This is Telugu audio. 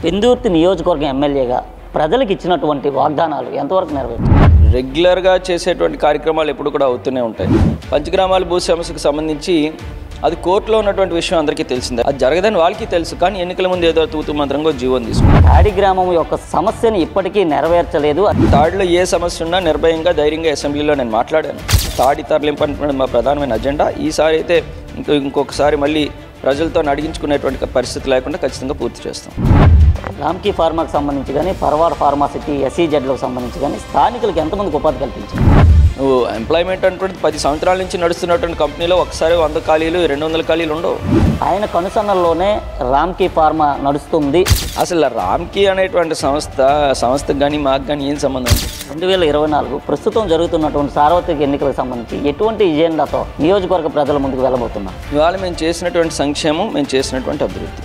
పెందుర్తి నియోజకవర్గం ఎమ్మెల్యేగా ప్రజలకు ఇచ్చినటువంటి వాగ్దానాలు ఎంతవరకు నెరవేర్చారు? రెగ్యులర్గా చేసేటువంటి కార్యక్రమాలు ఎప్పుడు కూడా అవుతూనే ఉంటాయి. పంచగ్రామాల భూ సమస్యకు సంబంధించి అది కోర్టులో ఉన్నటువంటి విషయం అందరికీ తెలిసిందే. అది జరగదని వాళ్ళకి తెలుసు, కానీ ఎన్నికల ముందు ఏదో తూతు మంత్రంగా జీవోని తీసుకుంటారు. తాడి గ్రామం యొక్క సమస్యను ఇప్పటికీ నెరవేర్చలేదు. తాడిలో ఏ సమస్య ఉన్నా నిర్భయంగా ధైర్యంగా అసెంబ్లీలో నేను మాట్లాడాను. తాడి తరలింపడం మా ప్రధానమైన అజెండా. ఈసారి అయితే ఇంకొకసారి మళ్ళీ ప్రజలతో అడిగించుకునేటువంటి పరిస్థితి లేకుండా ఖచ్చితంగా పూర్తి చేస్తాం. రామ్కీ ఫార్మాకు సంబంధించి కానీ, పర్వార్ ఫార్మాసిటీ, SEZలకు సంబంధించి కానీ స్థానికులకు ఎంతమందికి ఉపాధి కల్పించారు? నువ్వు ఎంప్లాయ్మెంట్ అంటే 10 సంవత్సరాల నుంచి నడుస్తున్నటువంటి కంపెనీలో ఒకసారి 100 ఖాళీలు 200 ఖాళీలు ఉండవు. ఆయన కనుసన్నల్లోనే రామ్కీ ఫార్మా నడుస్తుంది. అసలు రామ్కీ అనేటువంటి సంస్థకు కానీ మాకు కానీ ఏం సంబంధం? 2024 ప్రస్తుతం జరుగుతున్నటువంటి సార్వత్రిక ఎన్నికలకు సంబంధించి ఎటువంటి ఎజెండాతో నియోజకవర్గ ప్రజల ముందుకు వెళ్ళబోతున్నారు? ఇవాళ మేము చేసినటువంటి సంక్షేమం, మేము చేసినటువంటి అభివృద్ధి.